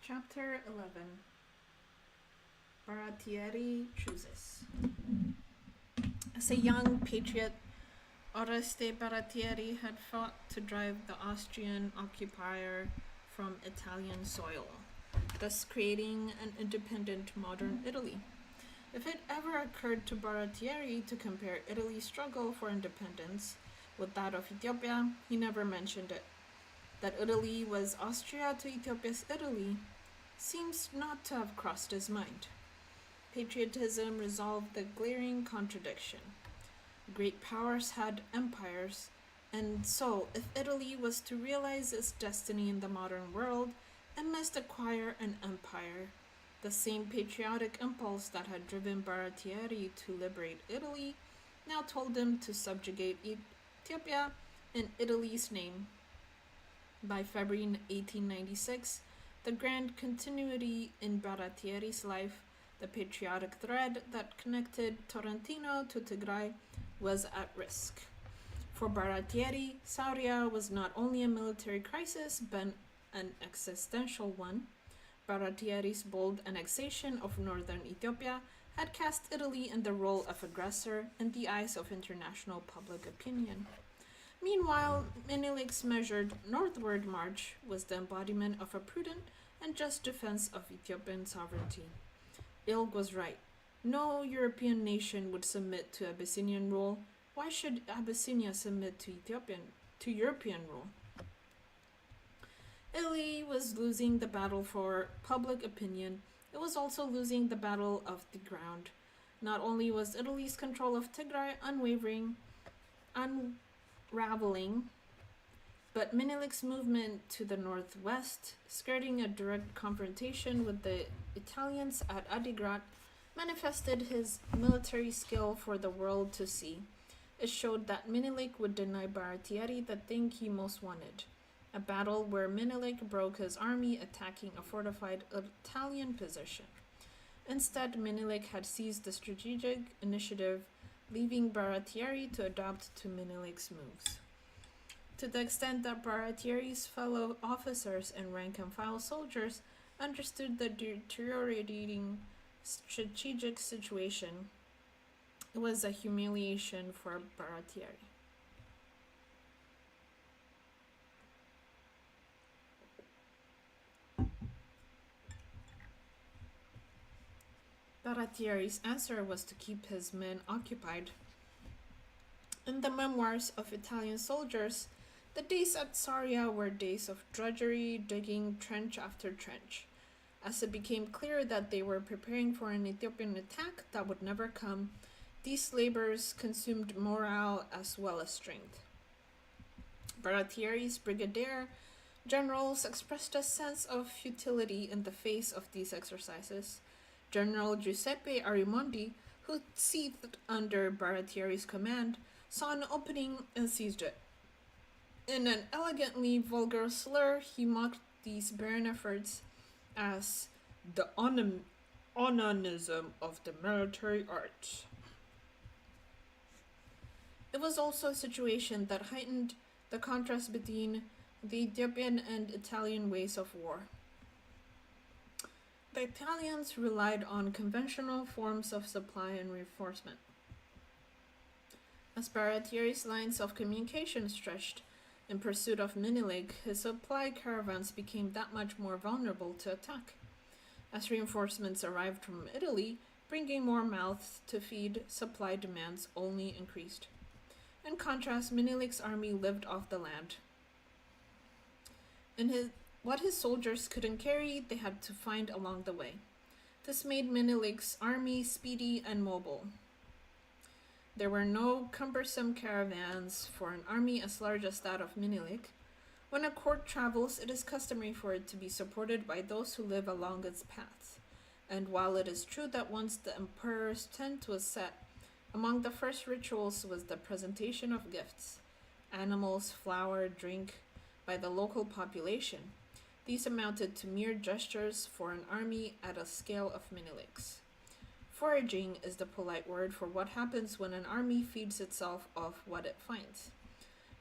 Chapter 11. Baratieri chooses. As a young patriot, Oreste Baratieri had fought to drive the Austrian occupier from Italian soil, thus creating an independent modern Italy. If it ever occurred to Baratieri to compare Italy's struggle for independence with that of Ethiopia, he never mentioned it. That Italy was Austria to Ethiopia's Italy seems not to have crossed his mind. Patriotism resolved the glaring contradiction. Great powers had empires, and so if Italy was to realize its destiny in the modern world, it must acquire an empire. The same patriotic impulse that had driven Baratieri to liberate Italy now told him to subjugate Ethiopia in Italy's name. By February 1896, the grand continuity in Baratieri's life, the patriotic thread that connected Torrentino to Tigray, was at risk. For Baratieri, Sauria was not only a military crisis, but an existential one. Baratieri's bold annexation of northern Ethiopia had cast Italy in the role of aggressor in the eyes of international public opinion. Meanwhile, Menelik's measured northward march was the embodiment of a prudent and just defense of Ethiopian sovereignty. Ilg was right. No European nation would submit to Abyssinian rule. Why should Abyssinia submit to European rule? Italy was losing the battle for public opinion. It was also losing the battle of the ground. Not only was Italy's control of Tigray unraveling, but Menelik's movement to the northwest, skirting a direct confrontation with the Italians at Adigrat, manifested his military skill for the world to see. It showed that Menelik would deny Baratieri the thing he most wanted, a battle where Menelik broke his army attacking a fortified Italian position. Instead, Menelik had seized the strategic initiative, leaving Baratieri to adapt to Menelik's moves. To the extent that Baratieri's fellow officers and rank-and-file soldiers understood the deteriorating strategic situation, it was a humiliation for Baratieri. Baratieri's answer was to keep his men occupied. In the memoirs of Italian soldiers, the days at Sauria were days of drudgery, digging trench after trench. As it became clear that they were preparing for an Ethiopian attack that would never come, these labors consumed morale as well as strength. Baratieri's brigadier generals expressed a sense of futility in the face of these exercises. General Giuseppe Arimondi, who seethed under Baratieri's command, saw an opening and seized it. In an elegantly vulgar slur, he mocked these barren efforts as the onanism of the military art. It was also a situation that heightened the contrast between the Ethiopian and Italian ways of war. The Italians relied on conventional forms of supply and reinforcement. As Baratieri's lines of communication stretched in pursuit of Menelik, his supply caravans became that much more vulnerable to attack. As reinforcements arrived from Italy, bringing more mouths to feed, supply demands only increased. In contrast, Menelik's army lived off the land. What his soldiers couldn't carry, they had to find along the way. This made Menelik's army speedy and mobile. There were no cumbersome caravans for an army as large as that of Menelik. When a court travels, it is customary for it to be supported by those who live along its paths. And while it is true that once the emperor's tent was set, among the first rituals was the presentation of gifts, animals, flour, drink, by the local population. These amounted to mere gestures for an army at a scale of Menelik's. Foraging is the polite word for what happens when an army feeds itself off what it finds.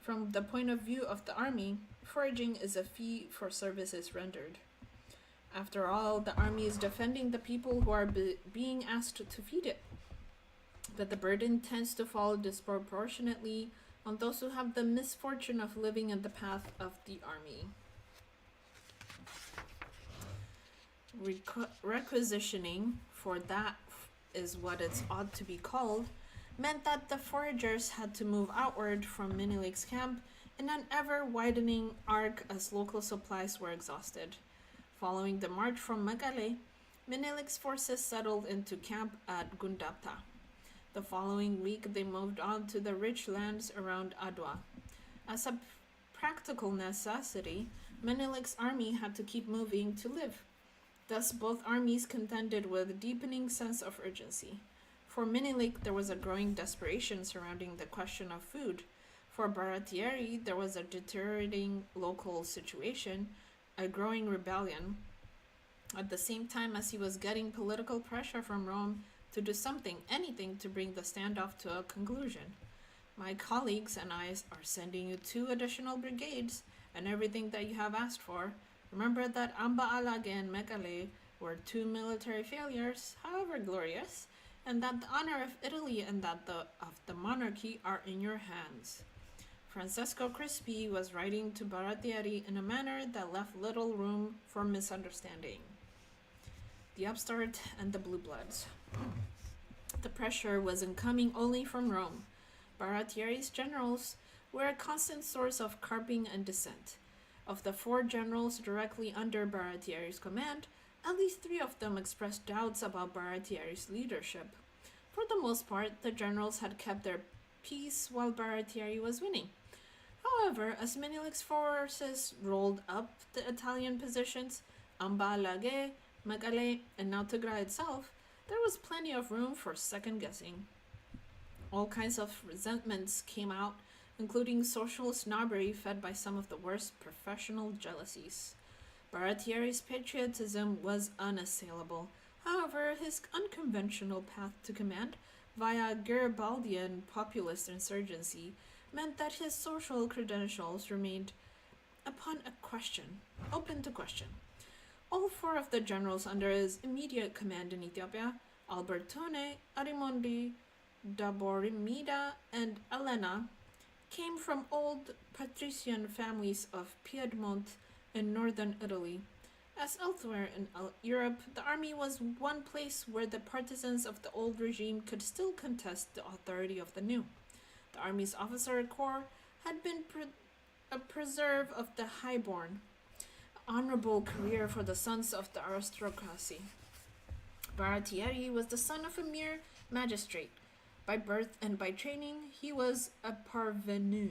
From the point of view of the army, foraging is a fee for services rendered. After all, the army is defending the people who are being asked to feed it. But the burden tends to fall disproportionately on those who have the misfortune of living in the path of the army. Requisitioning, for that is what it's ought to be called, meant that the foragers had to move outward from Minilik's camp in an ever-widening arc as local supplies were exhausted. Following the march from Megale, Minilik's forces settled into camp at Gundapta. The following week they moved on to the rich lands around Adwa. As a practical necessity, Minilik's army had to keep moving to live. Thus both armies contended with a deepening sense of urgency. For Minilik there was a growing desperation surrounding the question of food. For Baratieri there was a deteriorating local situation, a growing rebellion, at the same time as he was getting political pressure from Rome to do something, anything, to bring the standoff to a conclusion. My colleagues and I are sending you 2 additional brigades and everything that you have asked for. Remember that Amba Alage and Megale were 2 military failures, however glorious, and that the honor of Italy and that of the monarchy are in your hands. Francesco Crispi was writing to Baratieri in a manner that left little room for misunderstanding. The upstart and the blue bloods. The pressure wasn't coming only from Rome. Baratieri's generals were a constant source of carping and dissent. Of the 4 generals directly under Baratieri's command, at least 3 of them expressed doubts about Baratieri's leadership. For the most part, the generals had kept their peace while Baratieri was winning. However, as Minilik's forces rolled up the Italian positions, Amba Lage, Megale, and now Tigray itself, there was plenty of room for second-guessing. All kinds of resentments came out, including social snobbery fed by some of the worst professional jealousies. Baratieri's patriotism was unassailable. However, his unconventional path to command via Garibaldian populist insurgency meant that his social credentials remained open to question. All 4 of the generals under his immediate command in Ethiopia, Albertone, Arimondi, Daborimida, and Elena, came from old patrician families of Piedmont in northern Italy. As elsewhere in Europe, the army was one place where the partisans of the old regime could still contest the authority of the new. The army's officer corps had been a preserve of the highborn, honorable career for the sons of the aristocracy. Baratieri was the son of a mere magistrate. By birth and by training, he was a parvenu.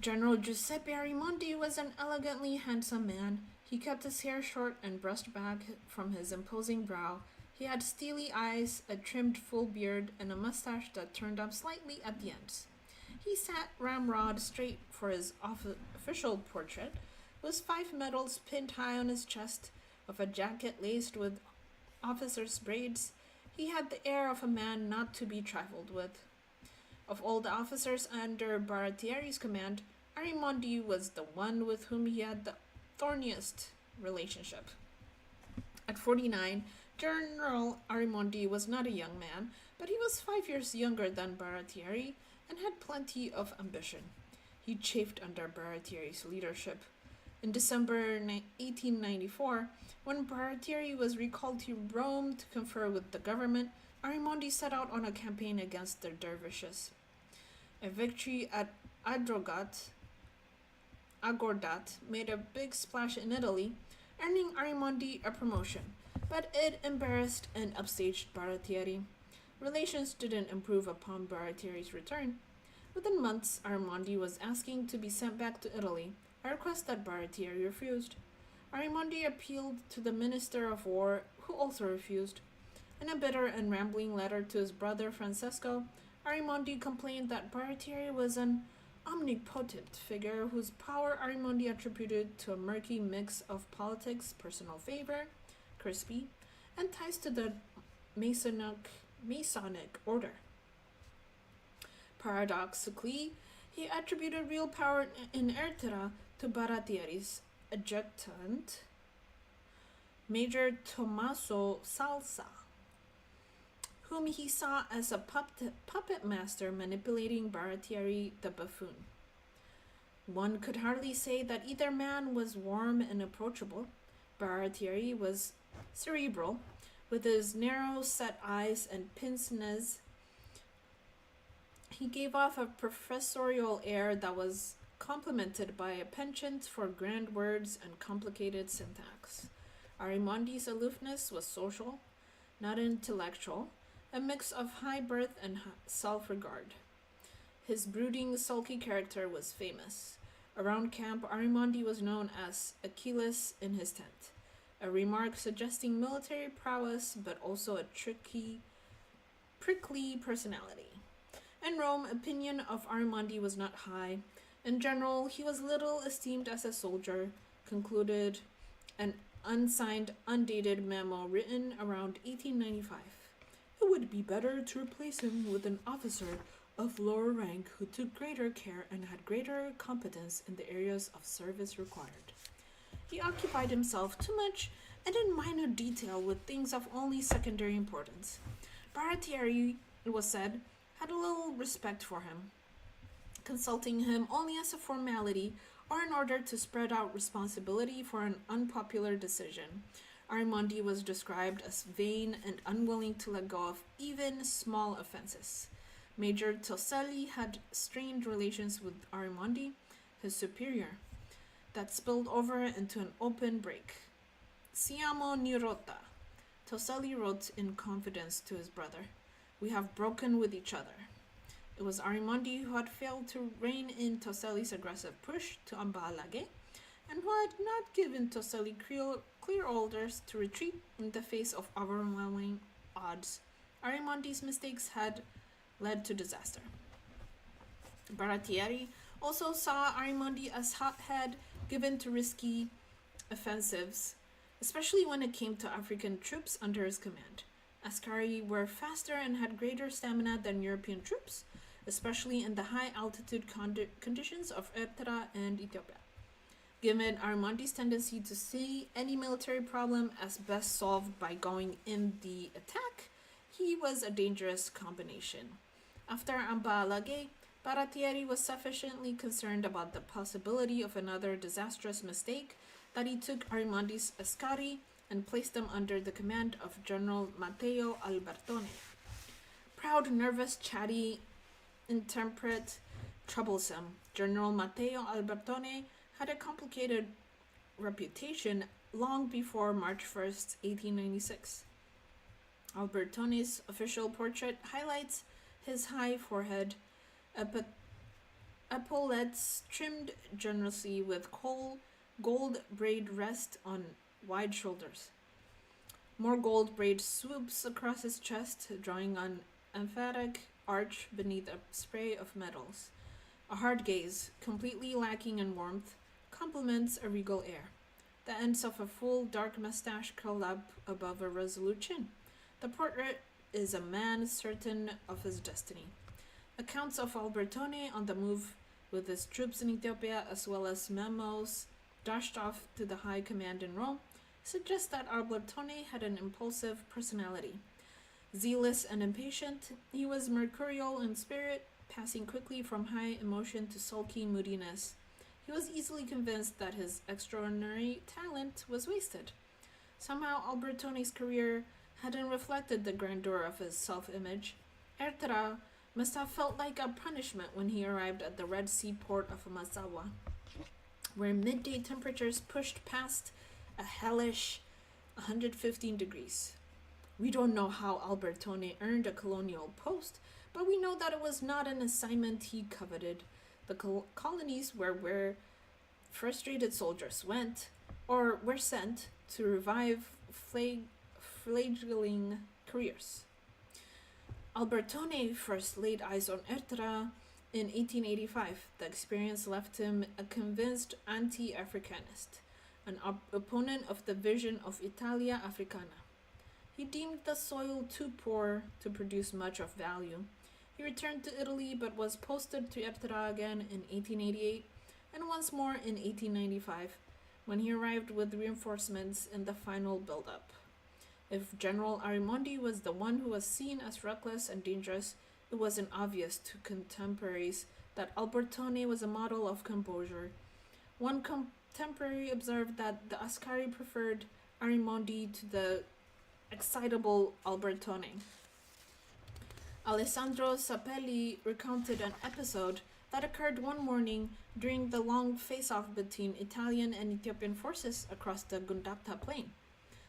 General Giuseppe Arimondi was an elegantly handsome man. He kept his hair short and brushed back from his imposing brow. He had steely eyes, a trimmed full beard, and a mustache that turned up slightly at the ends. He sat ramrod straight for his official portrait, with 5 medals pinned high on his chest, of a jacket laced with officer's braids. He had the air of a man not to be trifled with. Of all the officers under Baratieri's command, Arimondi was the one with whom he had the thorniest relationship. At 49, General Arimondi was not a young man, but he was 5 years younger than Baratieri and had plenty of ambition. He chafed under Baratieri's leadership. In December 1894, when Baratieri was recalled to Rome to confer with the government, Arimondi set out on a campaign against the dervishes. A victory at Agordat made a big splash in Italy, earning Arimondi a promotion, but it embarrassed and upstaged Baratieri. Relations didn't improve upon Baratieri's return. Within months, Arimondi was asking to be sent back to Italy, a request that Baratieri refused. Arimondi appealed to the Minister of War, who also refused. In a bitter and rambling letter to his brother Francesco, Arimondi complained that Baratieri was an omnipotent figure whose power Arimondi attributed to a murky mix of politics, personal favor, crispy, and ties to the Masonic order. Paradoxically, he attributed real power in Ertera to Baratieri's adjutant, Major Tommaso Salsa, whom he saw as a puppet master manipulating Baratieri the buffoon. One could hardly say that either man was warm and approachable. Baratieri was cerebral, with his narrow-set eyes and pince-nez. He gave off a professorial air that was complemented by a penchant for grand words and complicated syntax. Arimondi's aloofness was social, not intellectual, a mix of high birth and self-regard. His brooding, sulky character was famous. Around camp, Arimondi was known as Achilles in his tent, a remark suggesting military prowess but also a prickly personality. In Rome, opinion of Arimondi was not high. In general, he was little esteemed as a soldier, concluded an unsigned, undated memo written around 1895. It would be better to replace him with an officer of lower rank who took greater care and had greater competence in the areas of service required. He occupied himself too much and in minor detail with things of only secondary importance. Baratieri, it was said, had a little respect for him, consulting him only as a formality or in order to spread out responsibility for an unpopular decision. Arimondi was described as vain and unwilling to let go of even small offenses. Major Toselli had strained relations with Arimondi, his superior, that spilled over into an open break. Siamo ni rotta, Toselli wrote in confidence to his brother. We have broken with each other. It was Arimondi who had failed to rein in Toselli's aggressive push to AMBW, and who had not given Toselli clear orders to retreat in the face of overwhelming odds. Arimondi's mistakes had led to disaster. Baratieri also saw Arimondi as hothead, given to risky offensives, especially when it came to African troops under his command. Askari were faster and had greater stamina than European troops, especially in the high-altitude conditions of Ertra and Ethiopia. Given Arimondi's tendency to see any military problem as best solved by going in the attack, he was a dangerous combination. After AMBW, Baratieri was sufficiently concerned about the possibility of another disastrous mistake that he took Arimondi's Ascari and placed them under the command of General Matteo Albertone. Proud, nervous, chatty, intemperate, troublesome, General Matteo Albertone had a complicated reputation long before March 1st, 1896. Albertone's official portrait highlights his high forehead, epaulettes trimmed generously with gold braid rest on wide shoulders. More gold braid swoops across his chest, drawing an emphatic arch beneath a spray of medals. A hard gaze, completely lacking in warmth, complements a regal air. The ends of a full dark mustache curl up above a resolute chin. The portrait is a man certain of his destiny. Accounts of Albertone on the move with his troops in Ethiopia, as well as memos dashed off to the high command in Rome, suggest that Albertone had an impulsive personality. Zealous and impatient, he was mercurial in spirit, passing quickly from high emotion to sulky moodiness. He was easily convinced that his extraordinary talent was wasted. Somehow Albertone's career hadn't reflected the grandeur of his self-image. Ertra must have felt like a punishment when he arrived at the Red Sea port of Massawa, where midday temperatures pushed past a hellish 115 degrees. We don't know how Albertone earned a colonial post, but we know that it was not an assignment he coveted. The colonies were where frustrated soldiers went, or were sent, to revive fledgling careers. Albertone first laid eyes on Ertra in 1885. The experience left him a convinced anti-Africanist, an opponent of the vision of Italia Africana. He deemed the soil too poor to produce much of value. He returned to Italy but was posted to Ertra again in 1888 and once more in 1895, when he arrived with reinforcements in the final build-up. If General Arimondi was the one who was seen as reckless and dangerous, it wasn't obvious to contemporaries that Albertone was a model of composure. One contemporary observed that the Ascari preferred Arimondi to the excitable Albertone. Alessandro Sapelli recounted an episode that occurred one morning during the long face-off between Italian and Ethiopian forces across the Gundapta plain.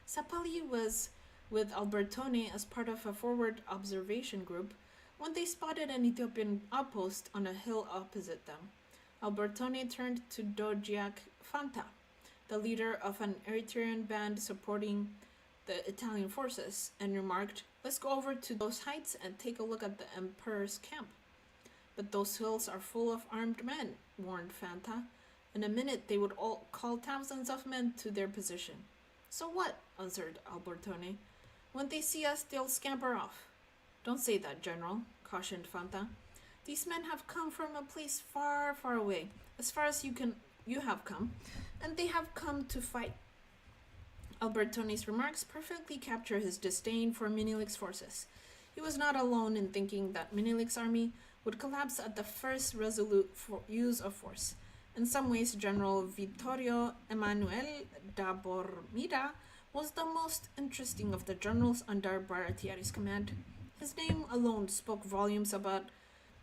Sapelli was with Albertone as part of a forward observation group when they spotted an Ethiopian outpost on a hill opposite them. Albertone turned to Dogiak Fanta, the leader of an Eritrean band supporting the Italian forces, and remarked, "Let's go over to those heights and take a look at the Emperor's camp." "But those hills are full of armed men," warned Fanta. "In a minute they would all call thousands of men to their position." "So what?" answered Albertone. "When they see us, they'll scamper off." "Don't say that, General," cautioned Fanta. "These men have come from a place far, far away, as far as you have come, and they have come to fight." Albertone's remarks perfectly capture his disdain for Menelik's forces. He was not alone in thinking that Menelik's army would collapse at the first resolute use of force. In some ways, General Vittorio Emanuele da Bormida was the most interesting of the generals under Baratieri's command. His name alone spoke volumes about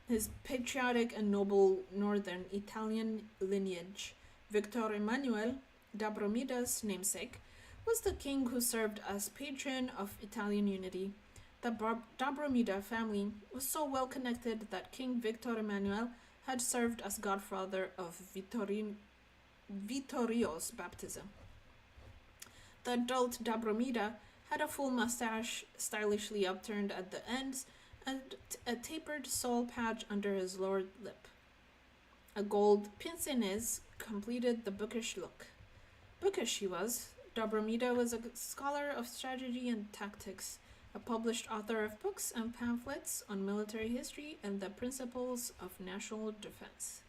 his patriotic and noble northern Italian lineage. Victor Emanuele da Bromida's namesake was the king who served as patron of Italian unity. The da Bromida family was so well connected that King Victor Emmanuel had served as godfather of Vittorio's baptism. The adult da Bromida had a full mustache stylishly upturned at the ends and a tapered soul patch under his lower lip. A gold pince nez completed the bookish look. Bookish he was. Da Bromida was a scholar of strategy and tactics, a published author of books and pamphlets on military history and the principles of national defense.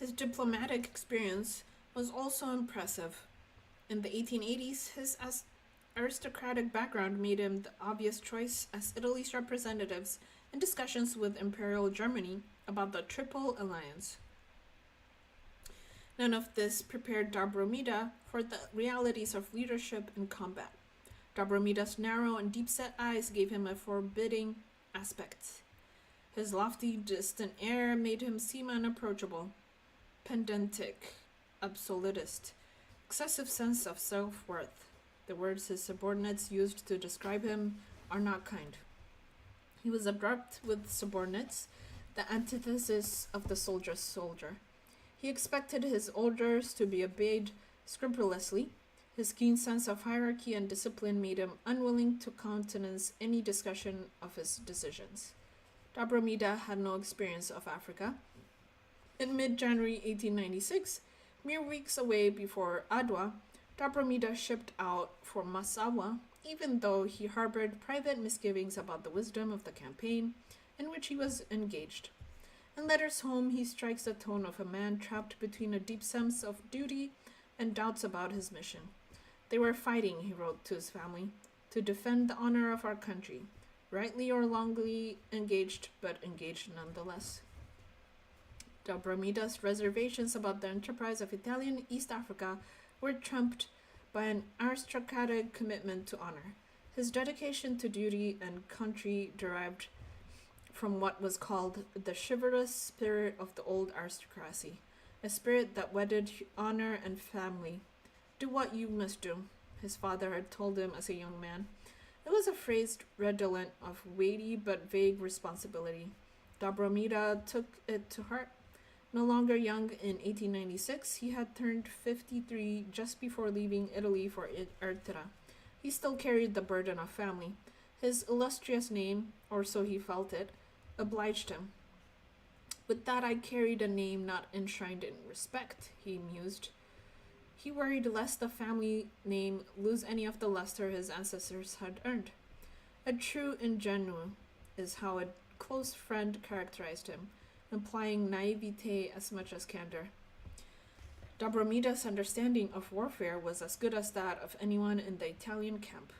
His diplomatic experience was also impressive. In the 1880s, his aristocratic background made him the obvious choice as Italy's representatives in discussions with Imperial Germany about the Triple Alliance. None of this prepared da Bromida for the realities of leadership and combat. Da Bromida's narrow and deep-set eyes gave him a forbidding aspect. His lofty, distant air made him seem unapproachable, pedantic, absolutist, excessive sense of self-worth. The words his subordinates used to describe him are not kind. He was abrupt with subordinates, the antithesis of the soldier's soldier. He expected his orders to be obeyed scrupulously. His keen sense of hierarchy and discipline made him unwilling to countenance any discussion of his decisions. Da Bromida had no experience of Africa. In mid-January 1896, mere weeks away before Adwa, da Bromida shipped out for Massawa, even though he harbored private misgivings about the wisdom of the campaign in which he was engaged. In letters home, he strikes the tone of a man trapped between a deep sense of duty and doubts about his mission. "They were fighting," he wrote to his family, "to defend the honor of our country, rightly or wrongly engaged, but engaged nonetheless." Da Bromida's reservations about the enterprise of Italian East Africa were trumped by an aristocratic commitment to honor. His dedication to duty and country derived from what was called the chivalrous spirit of the old aristocracy, a spirit that wedded honor and family. "Do what you must do," his father had told him as a young man. It was a phrase redolent of weighty but vague responsibility. Dobromida took it to heart. No longer young in 1896, he had turned 53 just before leaving Italy for Ertera. He still carried the burden of family. His illustrious name, or so he felt it, obliged him. With that, I carried a name not enshrined in respect, he mused. He worried lest the family name lose any of the luster his ancestors had earned. A true ingenue is how a close friend characterized him, implying naivete as much as candor. Dobromida's understanding of warfare was as good as that of anyone in the Italian camp,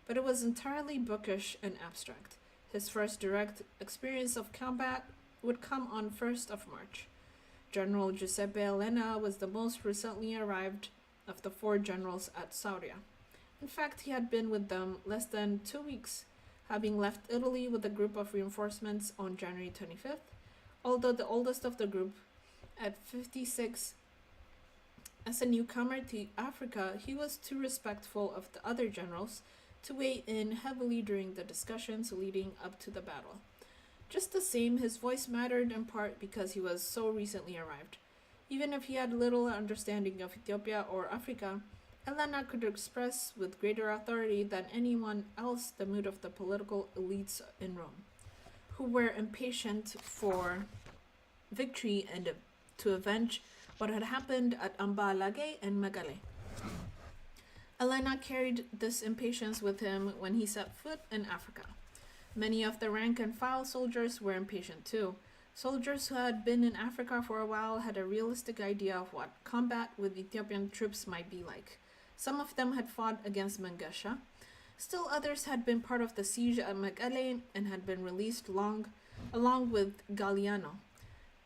but it was entirely bookish and abstract. His first direct experience of combat would come on 1st of March. General Giuseppe Elena was the most recently arrived of the 4 generals at Sauria. In fact, he had been with them less than 2 weeks, having left Italy with a group of reinforcements on January 25th, although the oldest of the group, at 56, as a newcomer to Africa, he was too respectful of the other generals to weigh in heavily during the discussions leading up to the battle. Just the same, his voice mattered in part because he was so recently arrived. Even if he had little understanding of Ethiopia or Africa, Elena could express with greater authority than anyone else the mood of the political elites in Rome, who were impatient for victory and to avenge what had happened at AMBW and Megale. Elena carried this impatience with him when he set foot in Africa. Many of the rank and file soldiers were impatient too. Soldiers who had been in Africa for a while had a realistic idea of what combat with Ethiopian troops might be like. Some of them had fought against Mengesha. Still others had been part of the siege at Megale and had been released along with Galliano.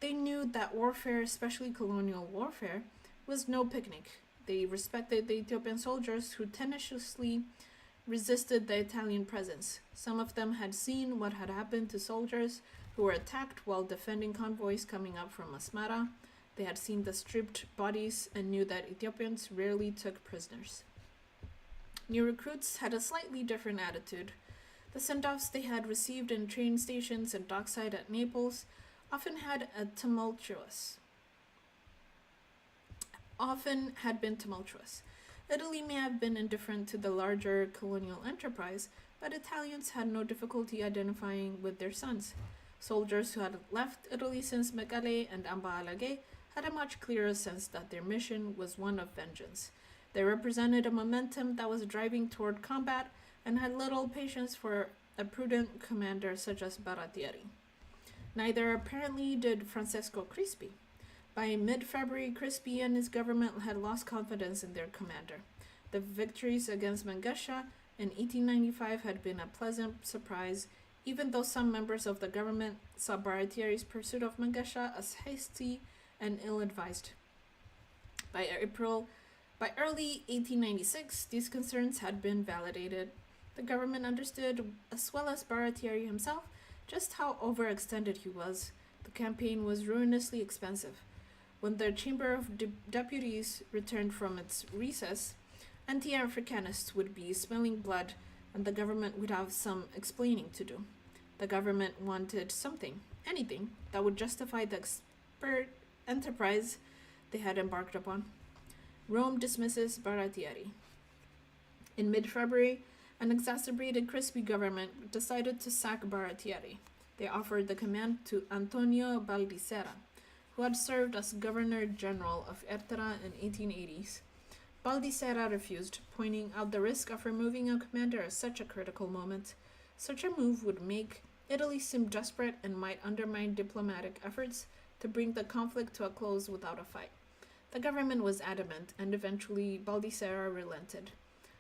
They knew that warfare, especially colonial warfare, was no picnic. They respected the Ethiopian soldiers who tenaciously resisted the Italian presence. Some of them had seen what had happened to soldiers who were attacked while defending convoys coming up from Asmara. They had seen the stripped bodies and knew that Ethiopians rarely took prisoners. New recruits had a slightly different attitude. The send-offs they had received in train stations and dockside at Naples often had been tumultuous. Italy may have been indifferent to the larger colonial enterprise, but Italians had no difficulty identifying with their sons. Soldiers who had left Italy since Megale and AMBW had a much clearer sense that their mission was one of vengeance. They represented a momentum that was driving toward combat and had little patience for a prudent commander such as Baratieri. Neither apparently did Francesco Crispi. By mid-February, Crispi and his government had lost confidence in their commander. The victories against Mengesha in 1895 had been a pleasant surprise, even though some members of the government saw Baratieri's pursuit of Mengesha as hasty and ill-advised. By early 1896, these concerns had been validated. The government understood, as well as Baratieri himself, just how overextended he was. The campaign was ruinously expensive. When the Chamber of Deputies returned from its recess, anti-Africanists would be smelling blood, and the government would have some explaining to do. The government wanted something, anything, that would justify the expert enterprise they had embarked upon. Rome dismisses Baratieri. In mid-February, an exasperated Crispi government decided to sack Baratieri. They offered the command to Antonio Baldissera, who had served as Governor-General of Ertera in 1880s. Baldissera refused, pointing out the risk of removing a commander at such a critical moment. Such a move would make Italy seem desperate and might undermine diplomatic efforts to bring the conflict to a close without a fight. The government was adamant, and eventually Baldissera relented.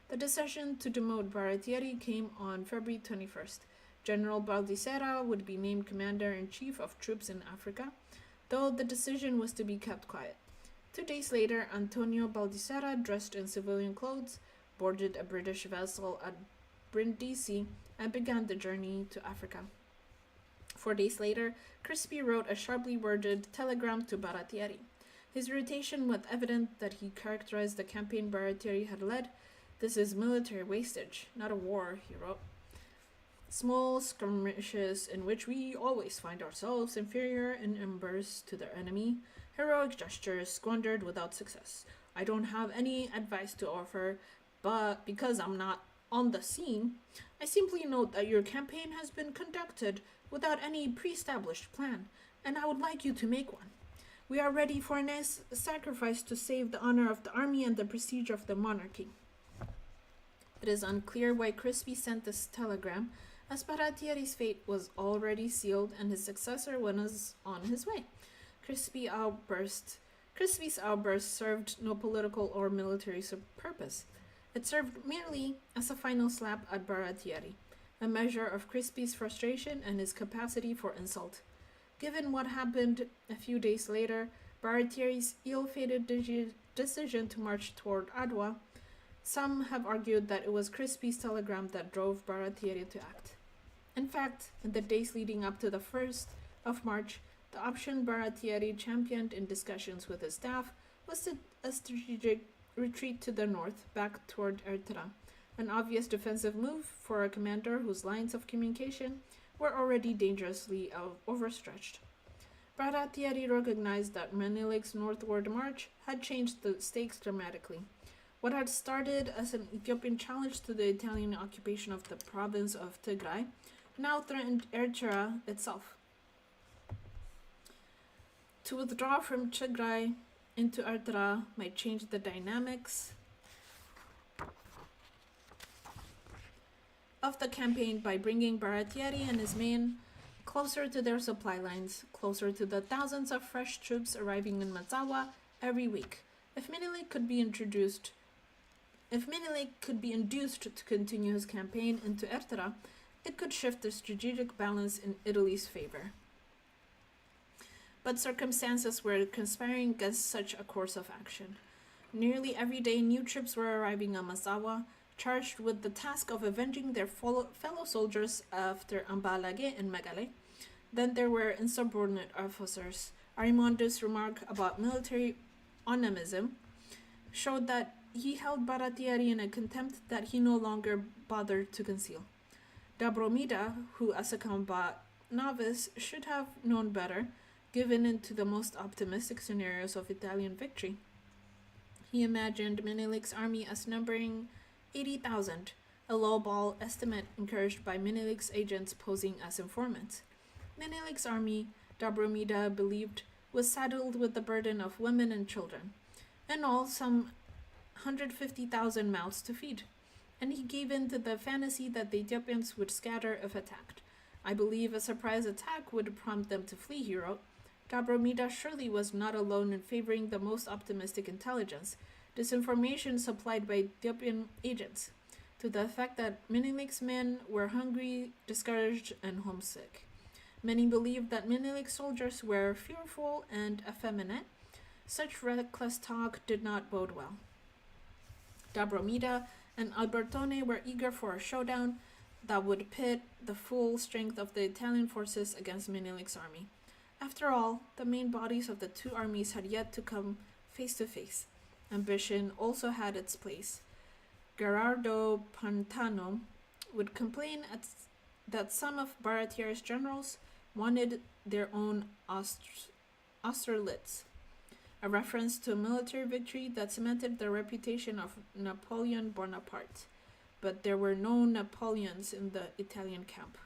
The decision to demote Baratieri came on February 21st. General Baldissera would be named Commander-in-Chief of troops in Africa, though the decision was to be kept quiet. 2 days later, Antonio Baldissera, dressed in civilian clothes, boarded a British vessel at Brindisi and began the journey to Africa. 4 days later, Crispi wrote a sharply worded telegram to Baratieri. His irritation was evident that he characterized the campaign Baratieri had led. "This is military wastage, not a war," he wrote. Small skirmishes in which we always find ourselves inferior in numbers to their enemy, heroic gestures squandered without success. I don't have any advice to offer, but because I'm not on the scene, I simply note that your campaign has been conducted without any pre established plan, and I would like you to make one. We are ready for a nice sacrifice to save the honor of the army and the prestige of the monarchy. It is unclear why Crispy sent this telegram, as Baratieri's fate was already sealed and his successor was on his way. Crispy's outburst served no political or military purpose. It served merely as a final slap at Baratieri, a measure of Crispy's frustration and his capacity for insult. Given what happened a few days later, Baratieri's ill-fated decision to march toward Adwa, some have argued that it was Crispy's telegram that drove Baratieri to act. In fact, in the days leading up to the 1st of March, the option Baratieri championed in discussions with his staff was a strategic retreat to the north, back toward Ertra, an obvious defensive move for a commander whose lines of communication were already dangerously overstretched. Baratieri recognized that Menelik's northward march had changed the stakes dramatically. What had started as an Ethiopian challenge to the Italian occupation of the province of Tigray now threatened Eritrea itself. To withdraw from Tigray into Eritrea might change the dynamics of the campaign by bringing Baratieri and his men closer to their supply lines, closer to the thousands of fresh troops arriving in Matsawa every week. If Menelik could be induced to continue his campaign into Ertra, it could shift the strategic balance in Italy's favor. But circumstances were conspiring against such a course of action. Nearly every day, new troops were arriving on Massawa, charged with the task of avenging their fellow soldiers after Ambalage and Megale. Then there were insubordinate officers. Arimondo's remark about military onanism showed that he held Baratieri in a contempt that he no longer bothered to conceal. Dobromida, who as a combat novice should have known better, given into the most optimistic scenarios of Italian victory. He imagined Menelik's army as numbering 80,000, a lowball estimate encouraged by Menelik's agents posing as informants. Menelik's army, Dobromida believed, was saddled with the burden of women and children, in all some 150,000 mouths to feed, and he gave in to the fantasy that the Ethiopians would scatter if attacked. I believe a surprise attack would prompt them to flee, he wrote. Dobromida surely was not alone in favoring the most optimistic intelligence, disinformation supplied by Ethiopian agents, to the effect that Menelik's men were hungry, discouraged, and homesick. Many believed that Menelik's soldiers were fearful and effeminate. Such reckless talk did not bode well. Dobromida and Albertone were eager for a showdown that would pit the full strength of the Italian forces against Menelik's army. After all, the main bodies of the two armies had yet to come face to face. Ambition also had its place. Gerardo Pantano would complain that some of Baratieri's generals wanted their own Austerlitz, a reference to a military victory that cemented the reputation of Napoleon Bonaparte. But there were no Napoleons in the Italian camp.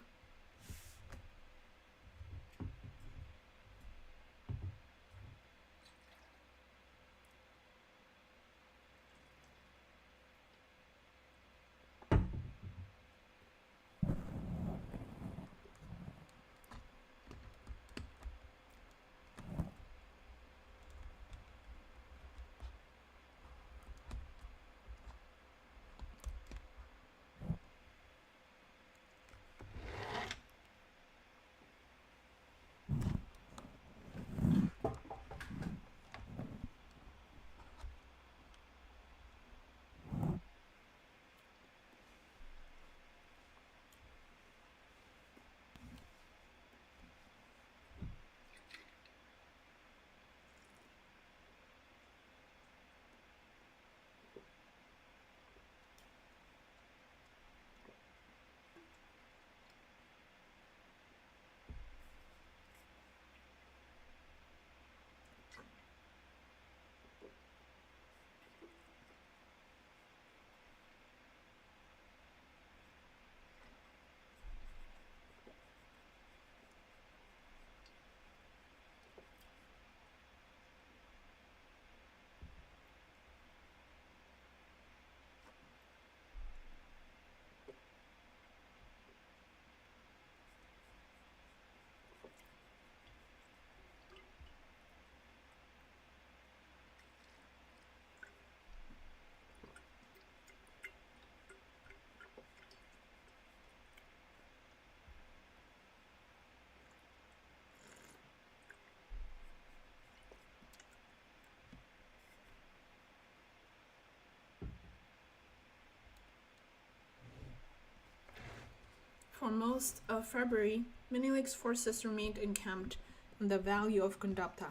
For most of February, Menelik's forces remained encamped in the valley of Gundapta.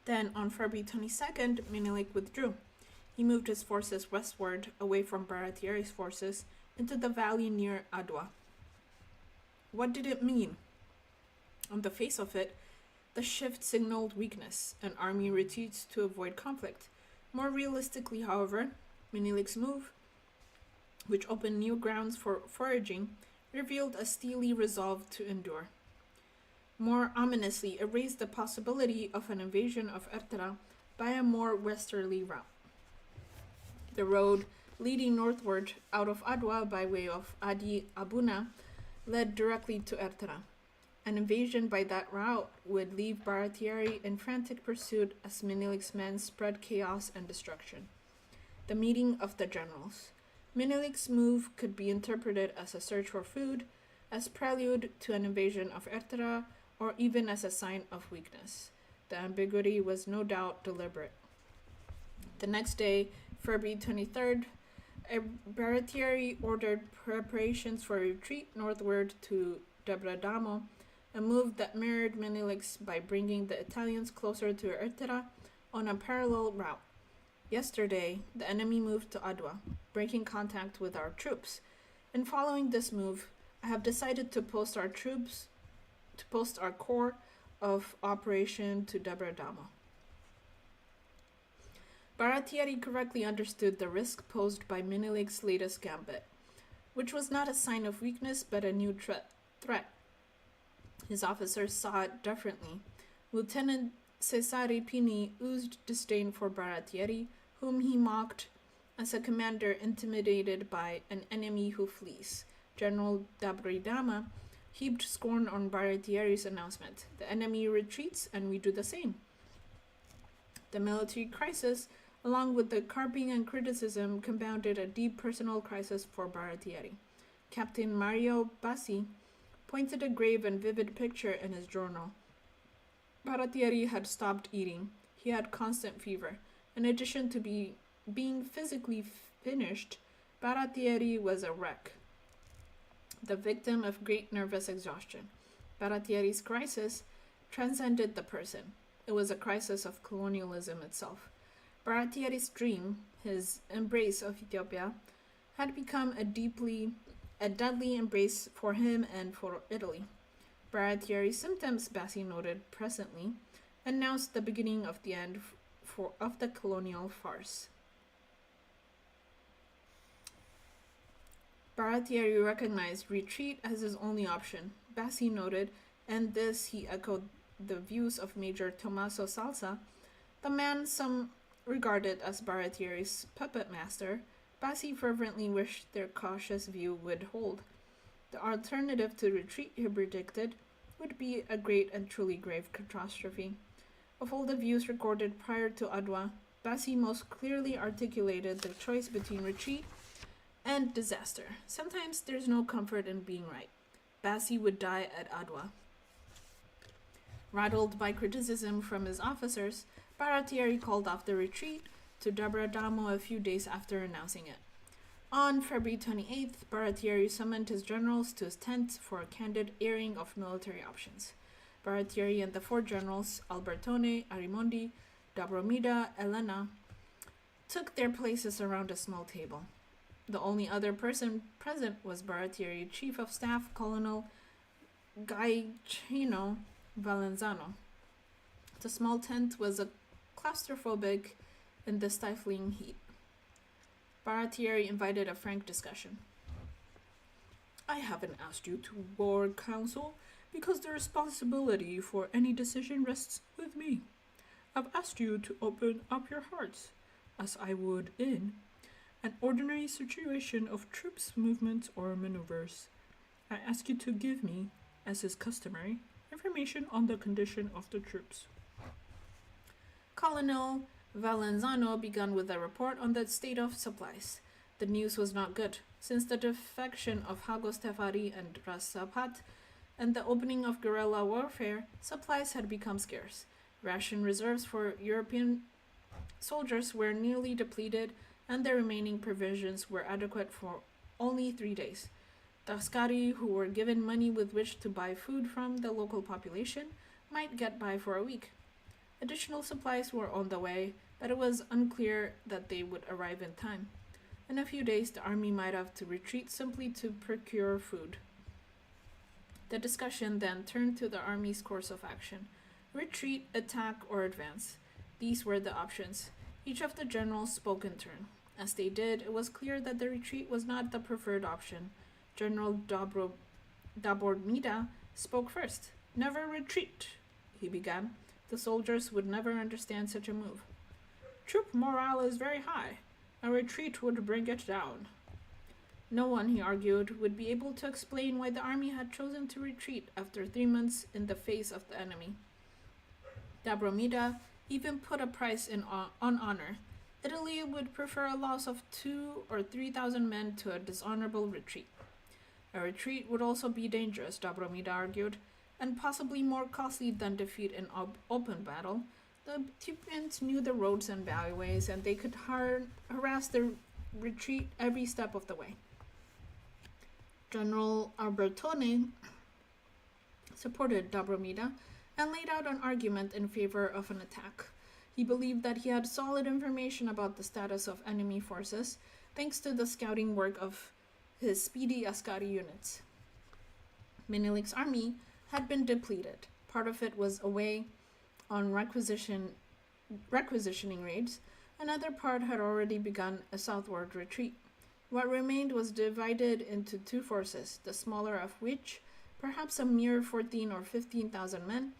Then, on February 22nd, Menelik withdrew. He moved his forces westward, away from Baratieri's forces, into the valley near Adwa. What did it mean? On the face of it, the shift signaled weakness, and army retreats to avoid conflict. More realistically, however, Menelik's move, which opened new grounds for foraging, revealed a steely resolve to endure. More ominously, it raised the possibility of an invasion of Ertara by a more westerly route. The road leading northward out of Adwa by way of Adi Abuna led directly to Ertara. An invasion by that route would leave Baratieri in frantic pursuit as Menelik's men spread chaos and destruction. The meeting of the generals. Menelik's move could be interpreted as a search for food, as prelude to an invasion of Ertara, or even as a sign of weakness. The ambiguity was no doubt deliberate. The next day, February 23rd, Baratieri ordered preparations for retreat northward to Debradamo, a move that mirrored Menelik's by bringing the Italians closer to Ertara on a parallel route. Yesterday, the enemy moved to Adwa, breaking contact with our troops. In following this move, I have decided to post our core of operation to Debradamo. Baratieri correctly understood the risk posed by Menelik's latest gambit, which was not a sign of weakness but a new threat. His officers saw it differently. Lieutenant Cesare Pini oozed disdain for Baratieri, whom he mocked as a commander intimidated by an enemy who flees. General Dabridama heaped scorn on Baratieri's announcement. The enemy retreats and we do the same. The military crisis, along with the carping and criticism, compounded a deep personal crisis for Baratieri. Captain Mario Bassi pointed a grave and vivid picture in his journal. Baratieri had stopped eating. He had constant fever. In addition to being physically finished, Baratieri was a wreck, the victim of great nervous exhaustion. Baratieri's crisis transcended the person. It was a crisis of colonialism itself. Baratieri's dream, his embrace of Ethiopia, had become a deadly embrace for him and for Italy. Baratieri's symptoms, Bassi noted presently, announced the beginning of the end of the colonial farce. Baratieri recognized retreat as his only option, Bassi noted, and this he echoed the views of Major Tommaso Salsa, the man some regarded as Baratieri's puppet master. Bassi fervently wished their cautious view would hold. The alternative to retreat, he predicted, would be a great and truly grave catastrophe. Of all the views recorded prior to Adwa, Bassi most clearly articulated the choice between retreat and disaster. Sometimes there's no comfort in being right. Bassi would die at Adwa. Rattled by criticism from his officers, Baratieri called off the retreat to Debradamo a few days after announcing it. On February 28th, Baratieri summoned his generals to his tent for a candid airing of military options. Baratieri and the four generals, Albertone, Arimondi, Dobromida, Elena, took their places around a small table. The only other person present was Baratieri Chief of Staff Colonel Gaetano Valenzano. The small tent was claustrophobic in the stifling heat. Baratieri invited a frank discussion. I haven't asked you to board council because the responsibility for any decision rests with me. I've asked you to open up your hearts, as I would in an ordinary situation of troops, movements, or maneuvers. I ask you to give me, as is customary, information on the condition of the troops. Colonel Valenzano began with a report on the state of supplies. The news was not good. Since the defection of Hago Stefari and Rasapat and the opening of guerrilla warfare, supplies had become scarce. Ration reserves for European soldiers were nearly depleted, and the remaining provisions were adequate for only 3 days. The Ascari, who were given money with which to buy food from the local population, might get by for a week. Additional supplies were on the way, but it was unclear that they would arrive in time. In a few days, the army might have to retreat simply to procure food. The discussion then turned to the army's course of action: retreat, attack, or advance. These were the options. Each of the generals spoke in turn. As they did, it was clear that the retreat was not the preferred option. General Dabormida spoke first. "Never retreat," he began. "The soldiers would never understand such a move. Troop morale is very high. A retreat would bring it down." No one, he argued, would be able to explain why the army had chosen to retreat after 3 months in the face of the enemy. Dabormida even put a price on honor. Italy would prefer a loss of 2,000 or 3,000 men to a dishonorable retreat. A retreat would also be dangerous, Dabormida argued, and possibly more costly than defeat in open battle. The Ethiopians knew the roads and byways, and they could harass the retreat every step of the way. General Albertone supported Dabormida and laid out an argument in favor of an attack. He believed that he had solid information about the status of enemy forces, thanks to the scouting work of his speedy Ascari units. Menelik's army had been depleted. Part of it was away on requisitioning raids. Another part had already begun a southward retreat. What remained was divided into 2 forces, the smaller of which, perhaps a mere 14,000 or 15,000 men,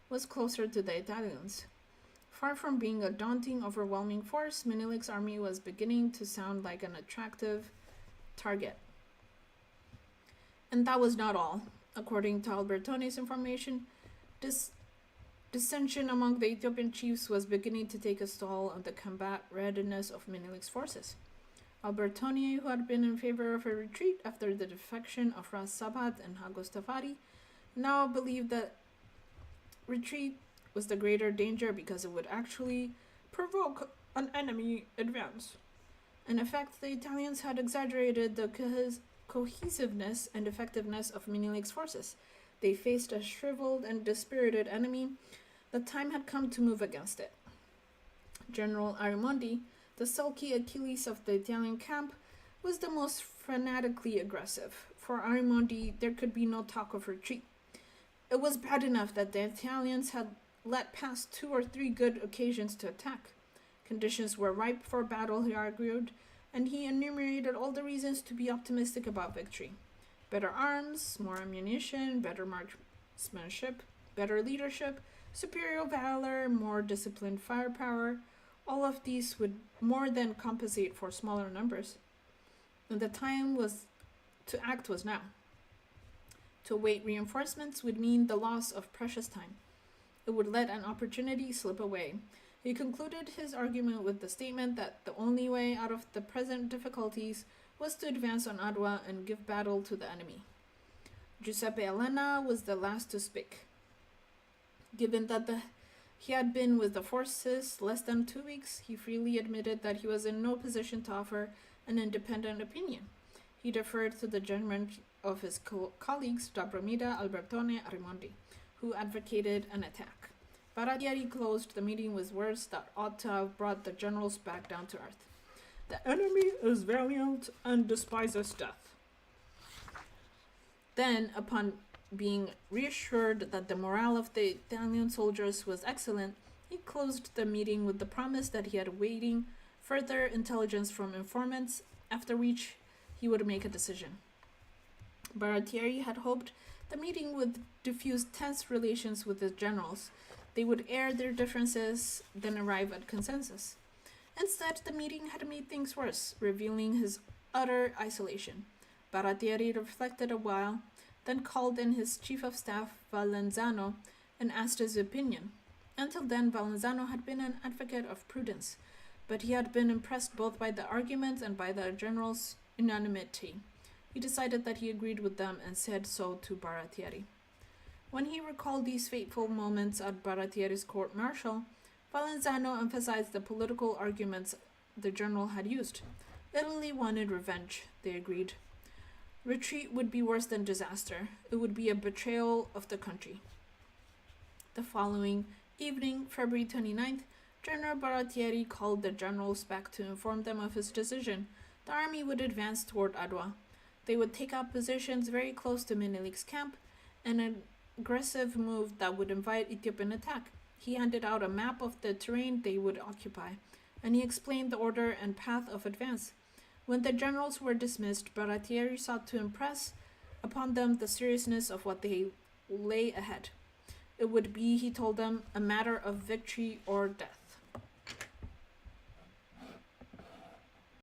was closer to the Italians. Far from being a daunting, overwhelming force, Menelik's army was beginning to sound like an attractive target. And that was not all. According to Albertone's information, dissension among the Ethiopian chiefs was beginning to take a toll on the combat readiness of Menelik's forces. Albertone, who had been in favor of a retreat after the defection of Ras Sabat and Hagostafari, now believed that retreat was the greater danger because it would actually provoke an enemy advance. In effect, the Italians had exaggerated the cohesiveness and effectiveness of Menelik's forces. They faced a shriveled and dispirited enemy. The time had come to move against it. General Arimondi, the sulky Achilles of the Italian camp, was the most fanatically aggressive. For Arimondi, there could be no talk of retreat. It was bad enough that the Italians had let pass 2 or 3 good occasions to attack. Conditions were ripe for battle, he argued, and he enumerated all the reasons to be optimistic about victory. Better arms, more ammunition, better marksmanship, better leadership, superior valor, more disciplined firepower. All of these would more than compensate for smaller numbers. And the time to act was now. To await reinforcements would mean the loss of precious time. It would let an opportunity slip away. He concluded his argument with the statement that the only way out of the present difficulties was to advance on Adwa and give battle to the enemy. Giuseppe Elena was the last to speak. Given that he had been with the forces less than 2 weeks, he freely admitted that he was in no position to offer an independent opinion. He deferred to the judgment of his colleagues Dabormida, Albertone, Arimondi, who advocated an attack. Baratieri closed the meeting with words that ought to have brought the generals back down to earth. "The enemy is valiant and despises death." Then, upon being reassured that the morale of the Italian soldiers was excellent, he closed the meeting with the promise that he had waiting further intelligence from informants, after which he would make a decision. Baratieri had hoped the meeting would diffuse tense relations with his generals. They would air their differences, then arrive at consensus. Instead, the meeting had made things worse, revealing his utter isolation. Baratieri reflected a while, then called in his chief of staff, Valenzano, and asked his opinion. Until then, Valenzano had been an advocate of prudence, but he had been impressed both by the arguments and by the general's unanimity. He decided that he agreed with them and said so to Baratieri. When he recalled these fateful moments at Baratieri's court-martial, Valenzano emphasized the political arguments the general had used. Italy wanted revenge, they agreed. Retreat would be worse than disaster. It would be a betrayal of the country. The following evening, February 29th, General Baratieri called the generals back to inform them of his decision. The army would advance toward Adwa. They would take up positions very close to Menelik's camp, an aggressive move that would invite Ethiopian attack. He handed out a map of the terrain they would occupy, and he explained the order and path of advance. When the generals were dismissed, Baratieri sought to impress upon them the seriousness of what they lay ahead. It would be, he told them, a matter of victory or death.